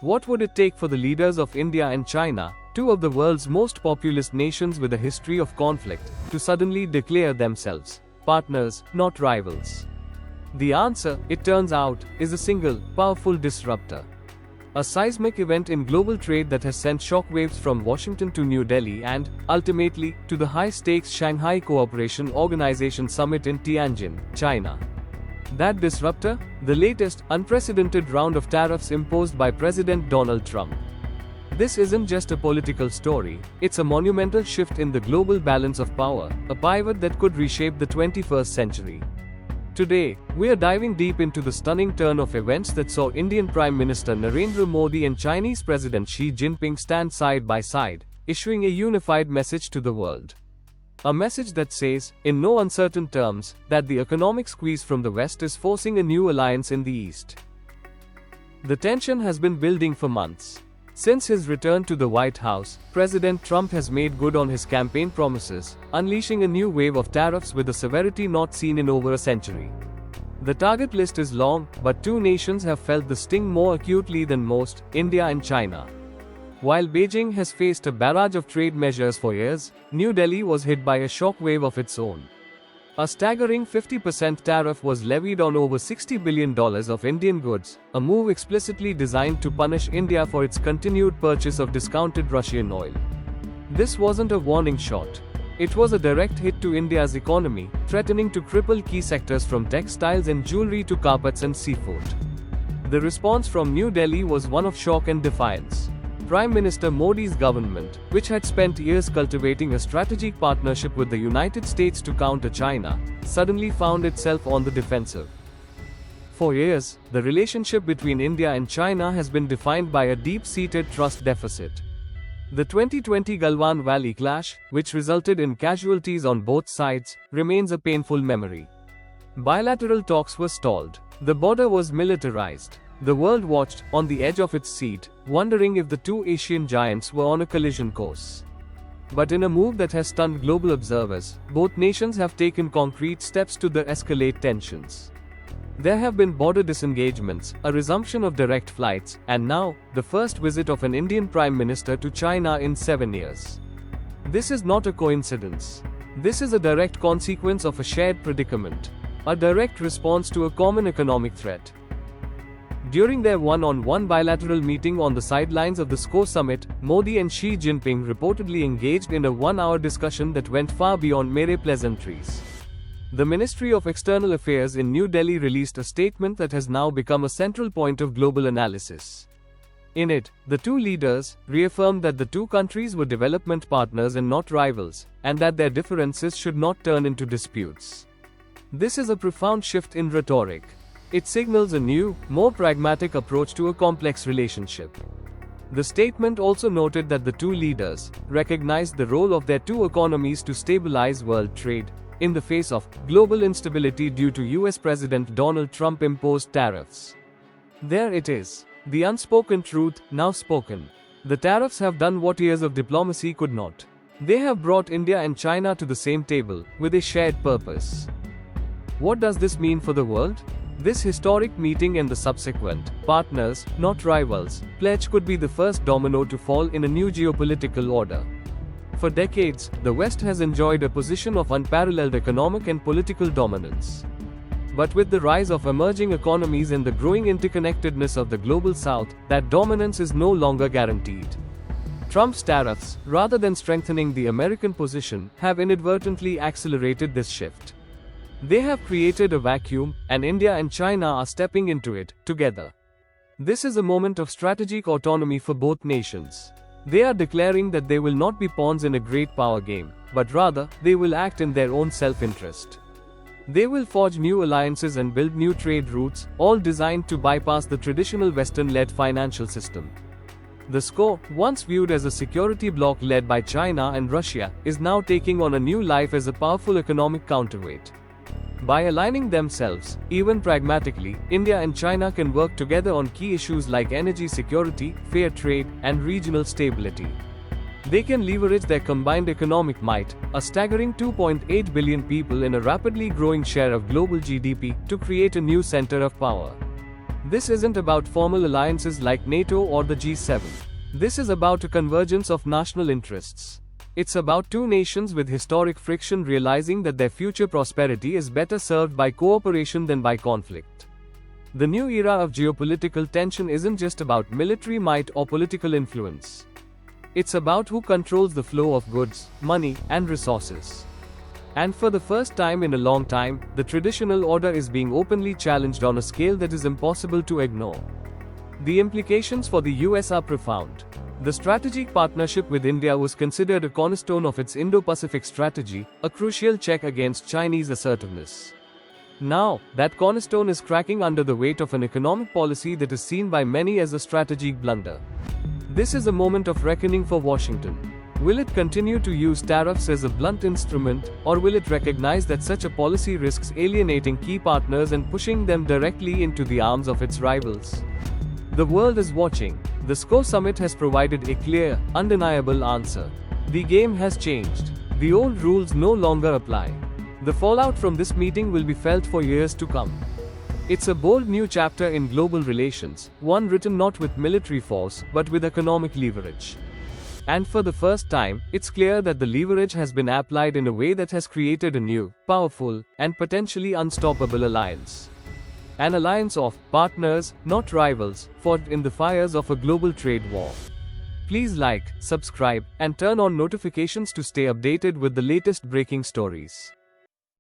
What would it take for the leaders of India and China, two of the world's most populous nations with a history of conflict, to suddenly declare themselves partners, not rivals? The answer, it turns out, is a single, powerful disruptor. A seismic event in global trade that has sent shockwaves from Washington to New Delhi and, ultimately, to the high-stakes Shanghai Cooperation Organization Summit in Tianjin, China. That disruptor? The latest, unprecedented round of tariffs imposed by President Donald Trump. This isn't just a political story, it's a monumental shift in the global balance of power, a pivot that could reshape the 21st century. Today, we are diving deep into the stunning turn of events that saw Indian Prime Minister Narendra Modi and Chinese President Xi Jinping stand side by side, issuing a unified message to the world. A message that says, in no uncertain terms, that the economic squeeze from the West is forcing a new alliance in the East. The tension has been building for months. Since his return to the White House, President Trump has made good on his campaign promises, unleashing a new wave of tariffs with a severity not seen in over a century. The target list is long, but two nations have felt the sting more acutely than most: India and China. While Beijing has faced a barrage of trade measures for years, New Delhi was hit by a shockwave of its own. A staggering 50% tariff was levied on over $60 billion of Indian goods, a move explicitly designed to punish India for its continued purchase of discounted Russian oil. This wasn't a warning shot. It was a direct hit to India's economy, threatening to cripple key sectors from textiles and jewelry to carpets and seafood. The response from New Delhi was one of shock and defiance. Prime Minister Modi's government, which had spent years cultivating a strategic partnership with the United States to counter China, suddenly found itself on the defensive. For years, the relationship between India and China has been defined by a deep-seated trust deficit. The 2020 Galwan Valley clash, which resulted in casualties on both sides, remains a painful memory. Bilateral talks were stalled. The border was militarized. The world watched, on the edge of its seat, wondering if the two Asian giants were on a collision course. But in a move that has stunned global observers, both nations have taken concrete steps to escalate tensions. There have been border disengagements, a resumption of direct flights, and now, the first visit of an Indian Prime Minister to China in 7 years. This is not a coincidence. This is a direct consequence of a shared predicament, a direct response to a common economic threat. During their one-on-one bilateral meeting on the sidelines of the SCO Summit, Modi and Xi Jinping reportedly engaged in a one-hour discussion that went far beyond mere pleasantries. The Ministry of External Affairs in New Delhi released a statement that has now become a central point of global analysis. In it, the two leaders reaffirmed that the two countries were development partners and not rivals, and that their differences should not turn into disputes. This is a profound shift in rhetoric. It signals a new, more pragmatic approach to a complex relationship. The statement also noted that the two leaders recognized the role of their two economies to stabilize world trade, in the face of global instability due to US President Donald Trump imposed tariffs. There it is, the unspoken truth, now spoken. The tariffs have done what years of diplomacy could not. They have brought India and China to the same table, with a shared purpose. What does this mean for the world? This historic meeting and the subsequent partners, not rivals, pledge could be the first domino to fall in a new geopolitical order. For decades, the West has enjoyed a position of unparalleled economic and political dominance. But with the rise of emerging economies and the growing interconnectedness of the global South, that dominance is no longer guaranteed. Trump's tariffs, rather than strengthening the American position, have inadvertently accelerated this shift. They have created a vacuum, and India and China are stepping into it, together. This is a moment of strategic autonomy for both nations. They are declaring that they will not be pawns in a great power game, but rather, they will act in their own self-interest. They will forge new alliances and build new trade routes, all designed to bypass the traditional Western-led financial system. The SCO, once viewed as a security bloc led by China and Russia, is now taking on a new life as a powerful economic counterweight. By aligning themselves, even pragmatically, India and China can work together on key issues like energy security, fair trade, and regional stability. They can leverage their combined economic might, a staggering 2.8 billion people in a rapidly growing share of global GDP, to create a new center of power. This isn't about formal alliances like NATO or the G7. This is about a convergence of national interests. It's about two nations with historic friction realizing that their future prosperity is better served by cooperation than by conflict. The new era of geopolitical tension isn't just about military might or political influence. It's about who controls the flow of goods, money, and resources. And for the first time in a long time, the traditional order is being openly challenged on a scale that is impossible to ignore. The implications for the US are profound. The strategic partnership with India was considered a cornerstone of its Indo-Pacific strategy, a crucial check against Chinese assertiveness. Now, that cornerstone is cracking under the weight of an economic policy that is seen by many as a strategic blunder. This is a moment of reckoning for Washington. Will it continue to use tariffs as a blunt instrument, or will it recognize that such a policy risks alienating key partners and pushing them directly into the arms of its rivals? The world is watching. The SCO Summit has provided a clear, undeniable answer. The game has changed. The old rules no longer apply. The fallout from this meeting will be felt for years to come. It's a bold new chapter in global relations, one written not with military force, but with economic leverage. And for the first time, it's clear that the leverage has been applied in a way that has created a new, powerful, and potentially unstoppable alliance. An alliance of partners, not rivals, fought in the fires of a global trade war. Please like, subscribe, and turn on notifications to stay updated with the latest breaking stories.